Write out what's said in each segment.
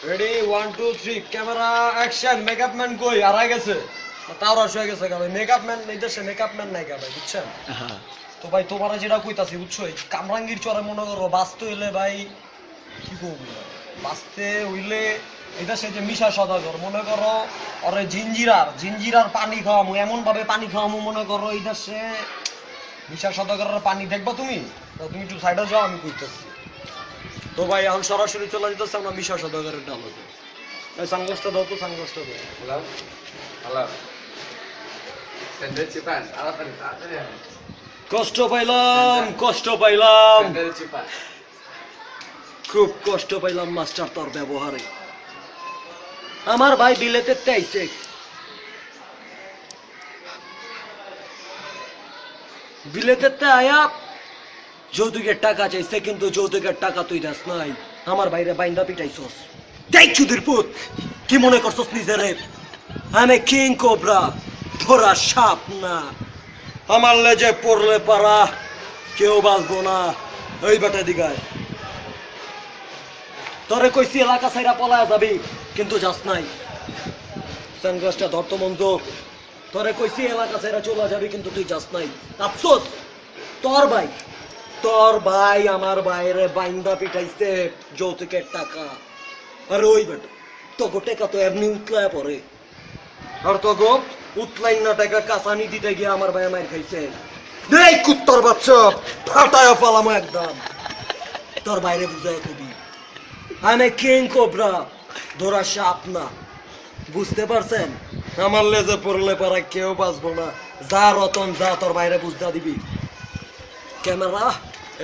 Ready 1 2 3 camera action makeup man কই হারাই গেছে তাও রস হয়ে গেছে ভাই মেকআপ ম্যান এই দেশে মেকআপ ম্যান নাই ভাই বুঝছেন তো ভাই তোমারা যেটা কইতাছি বুঝছো এই কামরাঙ্গীর চরে মনে করো বাঁচতে হইলে ভাই কি করবো বাঁচতে হইলে এটা সে যে মিশা সদাগর মনে করো ওরে জিঞ্জিরার পানি খাওয়ামু এমন ভাবে পানি খাওয়ামু মনে করো এই দেশে মিশা সদাগরের পানি দেখবা তুমি তুমি একটু সাইডে যাও আমি কইতেছি তো ভাই এখন সরাসরি চলে যেতেছে আমরা মিশা সদাগরের ডালতে এই সানগ্লাসটা দাও তো সানগ্লাসটা দাও হ্যালো হ্যালো সেন্টার চিপান আলাপানি তাড়াতাড়ি কষ্ট পাইলাম সেন্টার চিপান খুব কষ্ট পাইলাম মাস্টার তোর ব্যবহারে আমার ভাই বিলেতে চাইছে বিলেতে আয়া যৌতুকের টাকা চাইছে কিন্তু যৌতুকের টাকা তুই দাস নাই আমার বাইরে বাইন্দা পিটাইছস দেখ চুদির পুত কি মনে করছস নিজেরে আমি কিং কোবরা ধরা সাপ না আমার লেজে পড়লে পারা কেউ বাঁচবো না এই বেটা দিগায় তোরে কইছি এলাকা ছাইরা পলায়া যাবি কিন্তু যাস নাই সানগ্লাসটা ধরতো মন্দ তোরে কইছি এলাকা ছাইরা চলে যাবি কিন্তু তুই যাস নাই আফসোস তোর ভাই আমার বাইরে বাইন্দা পিটাইছে যৌতুকের টাকা আর ওই বেটা তোকে টাকা তো এমনি উতলায় পড়ে আর তোকে উতলাই না টাকা কাঁচানি দিতে গিয়ে আমার ভাই মার খাইছে এই কুত্তর বাচ্চা ফাটায় পালামো একদম তোর বাইরে বুঝায় কবি আমি কিং কোবরা ধরা সাপ না বুঝতে পারছেন আমার লেজে পড়লে পারা কেউ বাঁচবো না যা রতন যা তোর বাইরে বুঝতে দিবি ক্যামেরা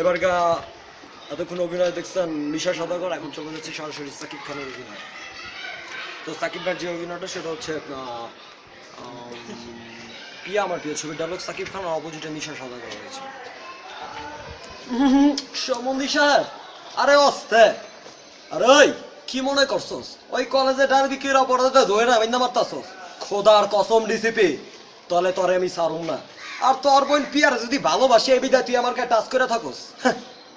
এবার গা এতক্ষণ অভিনয় দেখছেন নিশা সদাগর এখন চলে যাচ্ছে সরাসরি সাকিব খানের অভিনয় তো সাকিব ভাইয়ের যে অভিনয়টা সেটা হচ্ছে পিয়া আমার প্রিয় ছবির ডায়লগ সাকিব খান অপোজিটে নিশা সদাগর হয়েছে সমন্ধি সাহেব আরে অস্তে আরে ওই কি মনে করছস ওই কলেজে ডারবি কিরা পড়াতে ধরে না বাইন্দা মারতাছস খোদার কসম ডিসিপি তলে তরে আমি সারুম না আর তোর বোন পিয়ার যদি ভালোবাসি এই বিদায় তুই আমার কাছে টাচ করে থাকস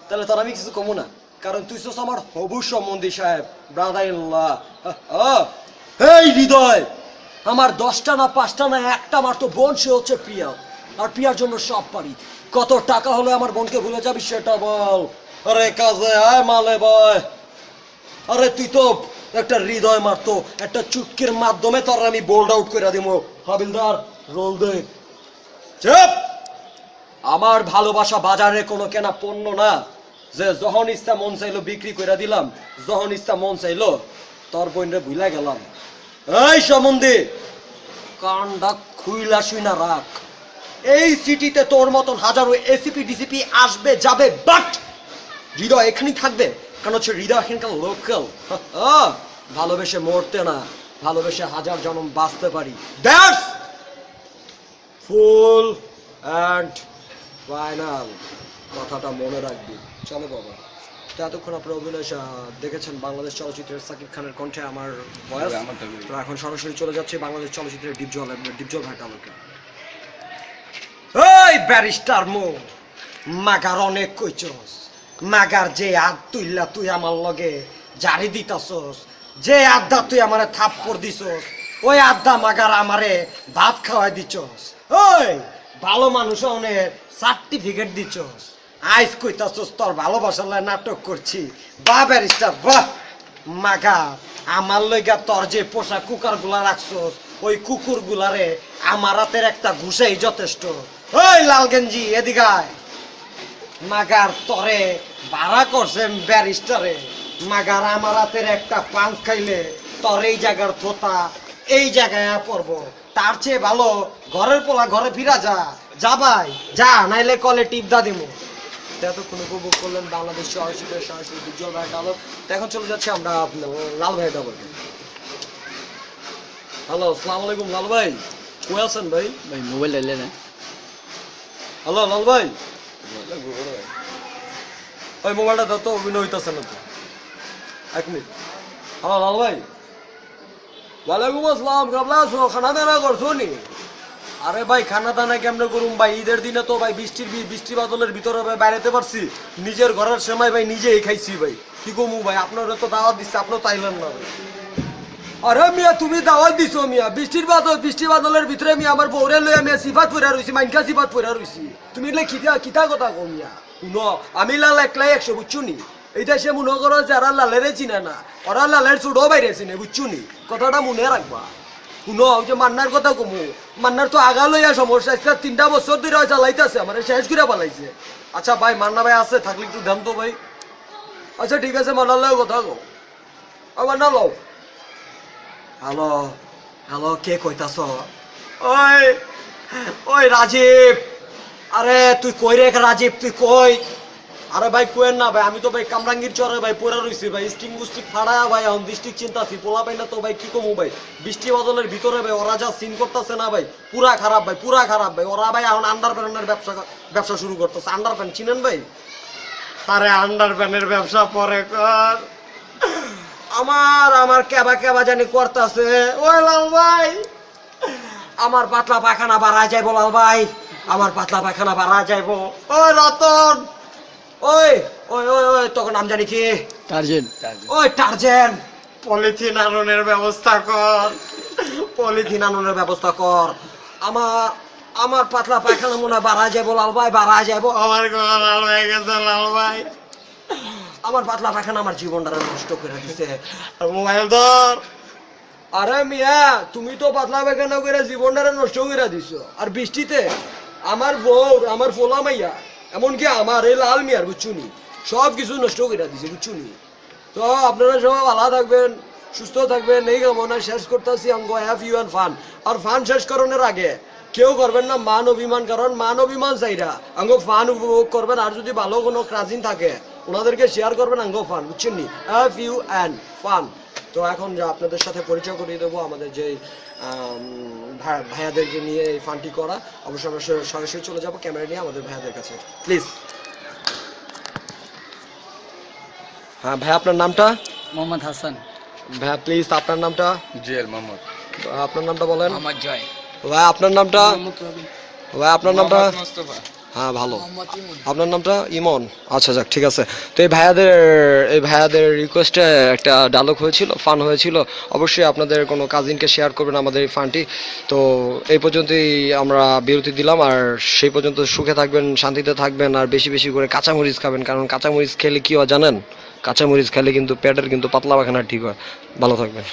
তাহলে তোর আমি কিছু কমু না কারণ তুই তো আমার হবু সম্বন্ধী সাহেব ব্রাদার ইন ল এই হৃদয় আমার 10টা না 5টা না একটা মাত্র বোন সে হচ্ছে প্রিয়া আর প্রিয়ার জন্য সব পারি কত টাকা হলে আমার বোনকে ভুলে যাবি সেটা বল আরে কাজে আয় মালে বয় আরে তুই তো একটা হৃদয় মারতো একটা চুটকির মাধ্যমে তোর আমি বোল্ড আউট করে দিব হাবিলদার রোল দে চুপ আমার ভালোবাসা বাজারে কোনো কেনা পণ্য না যে যখন ইচ্ছা মন চাইলো বিক্রি করে দিলাম যখন ইচ্ছা মন চাইলো তোর বোনরে ভুলা গেলাম এই সম্বন্ধে কানডা খুইলা শুইনা রাখ এই সিটিতে তোর মতন হাজারো এসিপি ডিসিপি আসবে যাবে বাট হৃদয় এখানেই থাকবে কারণ হচ্ছে হৃদয় এখানকার লোকাল ভালোবেসে মরতে না ভালোবেসে হাজার জন্ম বাঁচতে পারি দ্যাটস ফুল অ্যান্ড ফাইনাল কথাটা মনে রাখবি চলো বাবা তো এতক্ষণ আপনার অভিনয় দেখেছেন বাংলাদেশ চলচ্চিত্রের সাকিব খানের কণ্ঠে আমার বয়স তো এখন সরাসরি চলে যাচ্ছে বাংলাদেশ চলচ্চিত্রের ডিপজল ভাইটা লোকে ওই ব্যারিস্টার মো মাগার অনেক কইছস মাগার যে হাত তুইলা তুই আমার লগে জারি দিতাছস যে আড্ডা তুই আমারে থাপ্পড় দিছস ওই আড্ডা মাগার আমারে ভাত খাওয়াই দিছস ওই ভালো মানুষ অনেক সার্টিফিকেট দিছস আইস কইতাছস তোর ভালোবাসার লাই নাটক করছি বাহ ব্যারিস্টার বাহ মাগা আমার লইগা তোর যে পোষা কুকুর গুলা রাখছস ওই কুকুর গুলারে আমার হাতের একটা ঘুষাই যথেষ্ট ওই লাল গেঞ্জি এদিকে আয় মাগার তরে ভাড়া করছেন ব্যারিস্টারে মাগার আমার হাতের একটা পাঞ্চ খাইলে তোর এই জায়গার থোতা এই জায়গায় পড়বো তার চেয়ে ভালো ঘরের পোলা ঘরে ফিরা যা ভাই যা নাইলে কলে টিপ দা দিমু এতক্ষণ উপভোগ করলেন বাংলাদেশ চলচ্চিত্রের সরাসরি উজ্জ্বল ভাই ডালক এখন চলে যাচ্ছে আমরা লাল ভাই ডালক হ্যালো আসসালামু আলাইকুম লাল ভাই কই আছেন ভাই ভাই মোবাইল লাইলে না হ্যালো লাল ভাই ওই মোবাইলটা দাও তো অভিনয় হইতেছে না তো এক মিনিট হ্যালো লাল ভাই ওয়ালাইকুম আসসালাম কেমন আছো খানা দানা করছো নি আরে ভাই খানা দানা কেমনে করুম ভাই, ঈদের দিনে তো ভাই বৃষ্টি বাদলের ভিতরে ভাই বাইরেতে পারছি, নিজের ঘরের সময় ভাই নিজেই খাইছি ভাই, কি কমু ভাই, আপনারা তো দাওয়াত দিচ্ছে, আপনার তাইলেন না ভাই। আরে মিয়া তুমি দাওয়াত দিছো মিয়া, বৃষ্টি বাদলের ভিতরে মিয়া আমার বউরে লইয়া মিয়া সিফাত পইরা রইছি, মাইনকা সিফাত পইরা রইছি, তুমি এলে কিতা কথা কও মিয়া, শুনো আমি লাল একলাই 100 বুঝছো নি, এইটা সে মনে করো যারা লালেরে চিনে না, ওরা লালের চুড়ো বাইরে চিনে, বুঝছো নি, কথাটা মনে রাখবা। শুনো ওই যে মান্নার কথা কমু, মান্নার তো আগা লইয়া সমস্যা, আজকে 3টা বছর ধরে চালাইতেছে, আমার শেষ করে পালাইছে। আচ্ছা ভাই মান্না ভাই আছে থাকলে একটু দেন তো ভাই। আচ্ছা ঠিক আছে মান্নার লও কথা কও, মান্না লও। হ্যালো হ্যালো, কে কইতাছ? ওই ওই রাজীব, আরে তুই কই রে রাজীব, তুই কই? আরে ভাই কোয়েন না ভাই, আমি তো ভাই কামরাঙ্গীর চরে ভাই পড়া রইছি ভাই, স্টিং গুস্টিক ফাড়া ভাই, এখন ডিস্ট্রিক্ট চিন্তাছি, পোলা পাই না তো ভাই কি কমু ভাই, বৃষ্টি বদলের ভিতরে ভাই ওরা যা সিন করতেছে না ভাই, পুরা খারাপ ভাই, পুরা খারাপ ভাই, ওরা ভাই এখন আন্ডারপ্যান্টের ব্যবসা শুরু করতেছে, আন্ডারপ্যান্ট চিনেন ভাই? আরে আন্ডারপ্যান্টের ব্যবসা পরে কর, আমার কেবা জানি করতেছে। ওই লাল ভাই আমার পাতলা পায়খানা বাড়া যাইবো, লাল ভাই আমার পাতলা পায়খানা বাড়া যাইবো। ওই রতন, ওই ওই ওই ওই তখন নাম জানি কি? টার্জেন। ওই টার্জেন, পলিথিন আননের ব্যবস্থা কর, পলিথিন আননের ব্যবস্থা কর, আমার পাতলা পায়খানা মনে হয় বাড়া যাইবো লাল ভাই, বাড়া যাইবো, আমার গলা লাল হয়ে গেছে লাল ভাই, আমার পাতলা পায়খানা আমার জীবনটা নষ্ট করে দিছে। মোবাইল ধর। আরে মিয়া তুমি তো পাতলা পায়খানা করে জীবনটা নষ্ট করে দিছো, আর বৃষ্টিতে আমার বউ আমার ফোলা মাইয়া এমনকি আমার এই লাল মিয়ার বুঝছুনি সব কিছু নষ্ট করে দিছে বুঝছুনি। তো আপনারা সবাই ভালো থাকবেন, সুস্থ থাকবেন, এই কামনা শেষ করতেছি। অঙ্গ হ্যাভ ইউ অ্যান্ড ফান। আর ফান শেষ করানোর আগে কেউ করবেন না মান অভিমান, কারণ মান অভিমান চাইরা আঙ্গ ফান উপভোগ করবেন, আর যদি ভালো কোনো কাজিন থাকে ওনাদেরকে শেয়ার করবেন আঙ্গ ফান, বুঝছেন নি? Have you and fun. তো এখন যা আপনাদের সাথে পরিচয় করিয়ে দেবো আমাদের যে ভাইয়াদেরকে নিয়ে এই ফানটি করা, অবশ্য আমরা সরাসরি চলে যাবো ক্যামেরা নিয়ে আমাদের ভাইয়াদের কাছে, প্লিজ। হ্যাঁ ভাই আপনার নামটা? মোহাম্মদ হাসান। ভাইয়া প্লিজ আপনার নামটা? জুয়েল মোহাম্মদ। আপনার নামটা বলেন। মোহাম্মদ জয়। ভাই আপনার নামটা? ভাই আপনার নামটা? মোস্তফা। হ্যাঁ ভালো। মোহাম্মদ ইমন। আপনার নামটা? ইমন। আচ্ছা যাক ঠিক আছে। তো এই ভাইয়াদের রিকোয়েস্টে একটা ডায়লগ হয়েছিল, ফান হয়েছিল, অবশ্যই আপনাদের কোনো কাজিনকে শেয়ার করবেন আমাদের এই ফানটি। তো এই পর্যন্তই আমরা বিরতি দিলাম, আর সেই পর্যন্ত সুখে থাকবেন, শান্তিতে থাকবেন, আর বেশি বেশি করে কাঁচামরিচ খাবেন, কারণ কাঁচামরিচ খেলে কি হয় জানেন? কাঁচামরিচ খেলে কিন্তু পেটের কিন্তু পাতলা পায়খানা ঠিক হয়। ভালো থাকবেন।